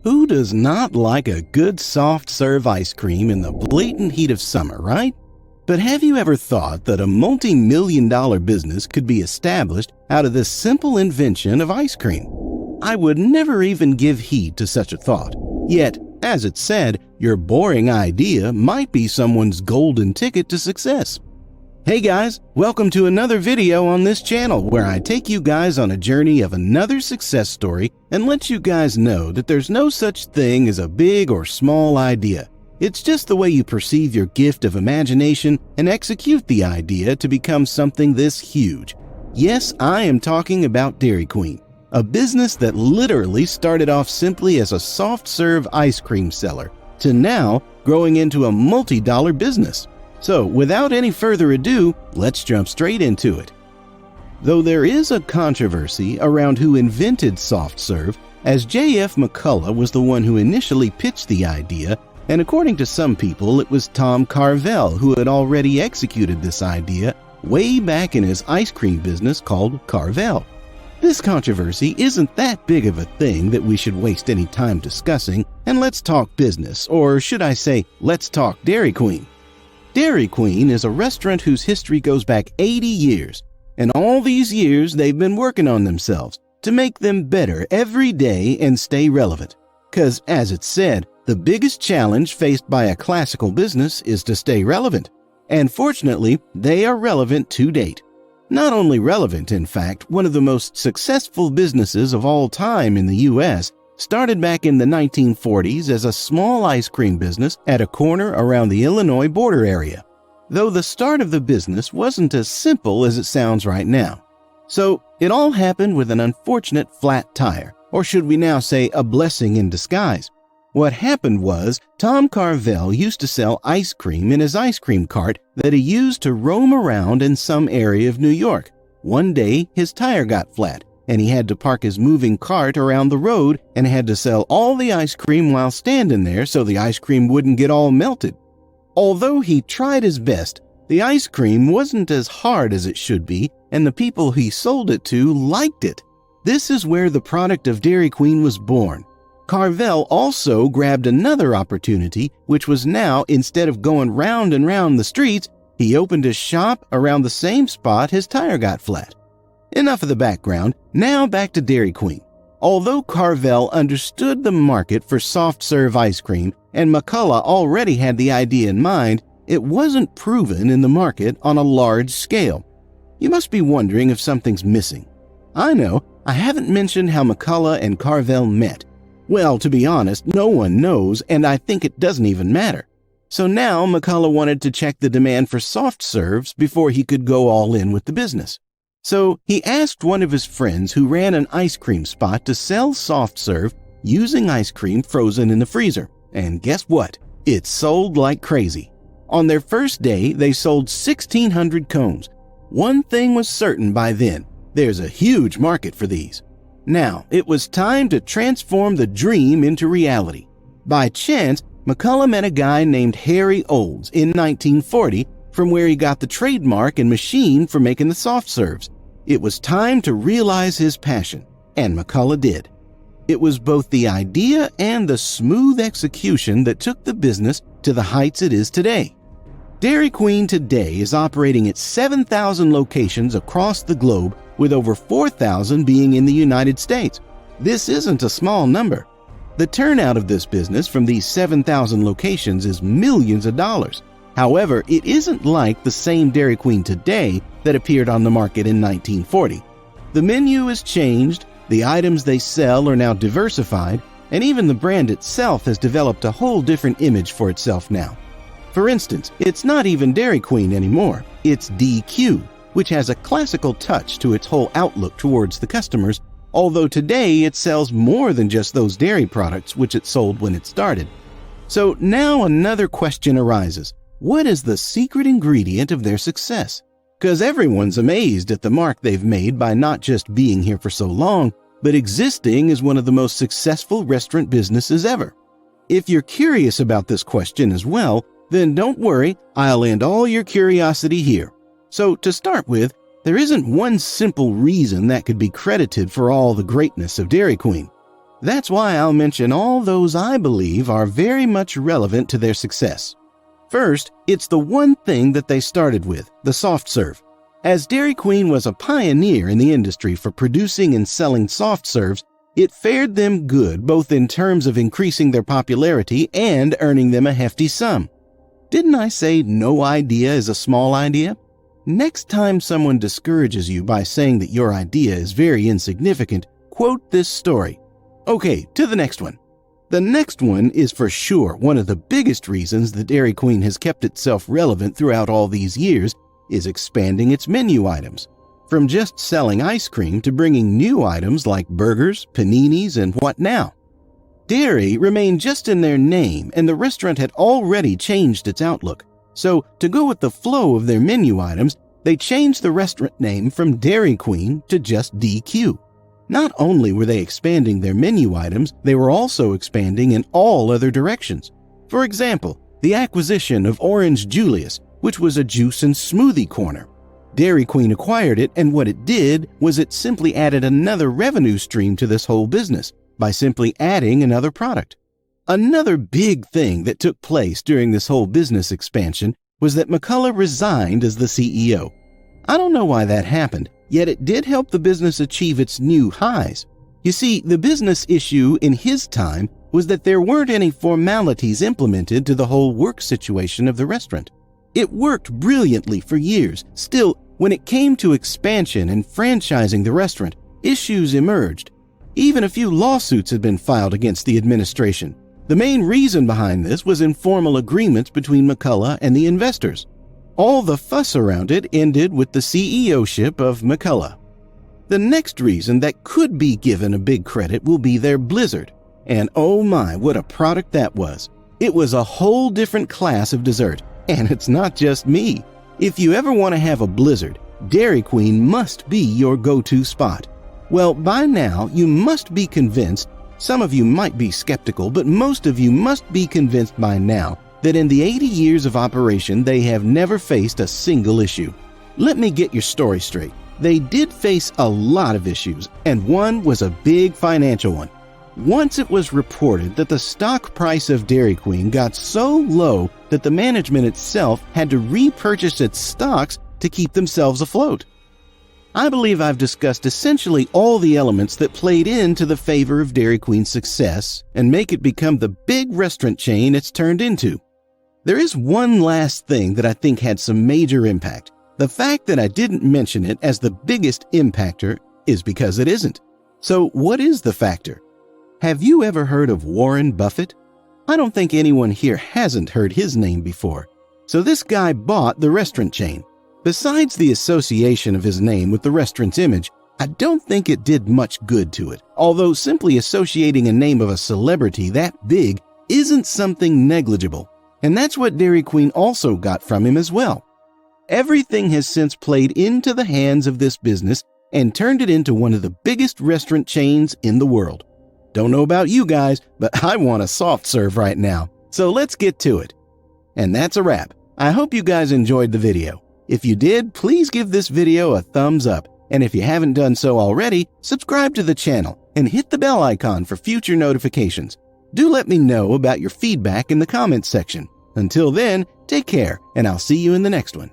Who does not like a good soft serve ice cream in the blatant heat of summer, right? But have you ever thought that a multi-million-dollar business could be established out of this simple invention of ice cream? I would never even give heed to such a thought. Yet, as it said, your boring idea might be someone's golden ticket to success. Hey guys, welcome to another video on this channel where I take you guys on a journey of another success story and let you guys know that there's no such thing as a big or small idea. It's just the way you perceive your gift of imagination and execute the idea to become something this huge. Yes, I am talking about Dairy Queen, a business that literally started off simply as a soft serve ice cream seller to now growing into a multi-dollar business. So without any further ado, let's jump straight into it. Though there is a controversy around who invented soft serve, as J.F. McCullough was the one who initially pitched the idea, and according to some people it was Tom Carvel who had already executed this idea way back in his ice cream business called Carvel. This controversy isn't that big of a thing that we should waste any time discussing, and let's talk business, or should I say, let's talk Dairy Queen. Dairy Queen is a restaurant whose history goes back 80 years, and all these years they've been working on themselves to make them better every day and stay relevant. 'Cause as it's said, the biggest challenge faced by a classical business is to stay relevant. And fortunately, they are relevant to date. Not only relevant, in fact, one of the most successful businesses of all time in the U.S. started back in the 1940s as a small ice cream business at a corner around the Illinois border area. Though the start of the business wasn't as simple as it sounds right now. So it all happened with an unfortunate flat tire, or should we now say a blessing in disguise. What happened was Tom Carvel used to sell ice cream in his ice cream cart that he used to roam around in some area of New York. One day his tire got flat, and he had to park his moving cart around the road and had to sell all the ice cream while standing there so the ice cream wouldn't get all melted. Although he tried his best, the ice cream wasn't as hard as it should be, and the people he sold it to liked it. This is where the product of Dairy Queen was born. Carvel also grabbed another opportunity, which was now, instead of going round and round the streets, he opened a shop around the same spot his tire got flat. Enough of the background, now back to Dairy Queen. Although Carvel understood the market for soft-serve ice cream and McCullough already had the idea in mind, it wasn't proven in the market on a large scale. You must be wondering if something's missing. I know, I haven't mentioned how McCullough and Carvel met. Well, to be honest, no one knows, and I think it doesn't even matter. So now McCullough wanted to check the demand for soft serves before he could go all in with the business. So he asked one of his friends who ran an ice cream spot to sell soft serve using ice cream frozen in the freezer. And guess what? It sold like crazy. On their first day, they sold 1,600 cones. One thing was certain by then, there's a huge market for these. Now, it was time to transform the dream into reality. By chance, McCullough met a guy named Harry Olds in 1940, from where he got the trademark and machine for making the soft serves. It was time to realize his passion, and McCullough did. It was both the idea and the smooth execution that took the business to the heights it is today. Dairy Queen today is operating at 7,000 locations across the globe, with over 4,000 being in the United States. This isn't a small number. The turnout of this business from these 7,000 locations is millions of dollars. However, it isn't like the same Dairy Queen today that appeared on the market in 1940. The menu has changed, the items they sell are now diversified, and even the brand itself has developed a whole different image for itself now. For instance, it's not even Dairy Queen anymore, it's DQ, which has a classical touch to its whole outlook towards the customers, although today it sells more than just those dairy products which it sold when it started. So now another question arises. What is the secret ingredient of their success? Because everyone's amazed at the mark they've made by not just being here for so long, but existing as one of the most successful restaurant businesses ever. If you're curious about this question as well, then don't worry, I'll end all your curiosity here. So to start with, there isn't one simple reason that could be credited for all the greatness of Dairy Queen. That's why I'll mention all those I believe are very much relevant to their success. First, it's the one thing that they started with, the soft serve. As Dairy Queen was a pioneer in the industry for producing and selling soft serves, it fared them good both in terms of increasing their popularity and earning them a hefty sum. Didn't I say no idea is a small idea? Next time someone discourages you by saying that your idea is very insignificant, quote this story. Okay, to the next one. The next one is for sure one of the biggest reasons the Dairy Queen has kept itself relevant throughout all these years is expanding its menu items. From just selling ice cream to bringing new items like burgers, paninis, and what now? Dairy remained just in their name, and the restaurant had already changed its outlook. So, to go with the flow of their menu items, they changed the restaurant name from Dairy Queen to just DQ. Not only were they expanding their menu items, they were also expanding in all other directions. For example, the acquisition of Orange Julius, which was a juice and smoothie corner. Dairy Queen acquired it, and what it did was it simply added another revenue stream to this whole business by simply adding another product. Another big thing that took place during this whole business expansion was that McCullough resigned as the CEO. I don't know why that happened, yet it did help the business achieve its new highs. You see, the business issue in his time was that there weren't any formalities implemented to the whole work situation of the restaurant. It worked brilliantly for years. Still, when it came to expansion and franchising the restaurant, issues emerged. Even a few lawsuits had been filed against the administration. The main reason behind this was informal agreements between McCullough and the investors. All the fuss around it ended with the CEO-ship of McCullough. The next reason that could be given a big credit will be their Blizzard. And oh my, what a product that was. It was a whole different class of dessert. And it's not just me. If you ever want to have a Blizzard, Dairy Queen must be your go-to spot. Well, by now, you must be convinced, some of you might be skeptical, but most of you must be convinced by now that in the 80 years of operation, they have never faced a single issue. Let me get your story straight. They did face a lot of issues, and one was a big financial one. Once it was reported that the stock price of Dairy Queen got so low that the management itself had to repurchase its stocks to keep themselves afloat. I believe I've discussed essentially all the elements that played into the favor of Dairy Queen's success and make it become the big restaurant chain it's turned into. There is one last thing that I think had some major impact. The fact that I didn't mention it as the biggest impactor is because it isn't. So what is the factor? Have you ever heard of Warren Buffett? I don't think anyone here hasn't heard his name before. So this guy bought the restaurant chain. Besides the association of his name with the restaurant's image, I don't think it did much good to it, although simply associating a name of a celebrity that big isn't something negligible. And that's what Dairy Queen also got from him as well. Everything has since played into the hands of this business and turned it into one of the biggest restaurant chains in the world. Don't know about you guys, but I want a soft serve right now. So let's get to it. And that's a wrap. I hope you guys enjoyed the video. If you did, please give this video a thumbs up. And if you haven't done so already, subscribe to the channel and hit the bell icon for future notifications. Do let me know about your feedback in the comments section. Until then, take care, and I'll see you in the next one.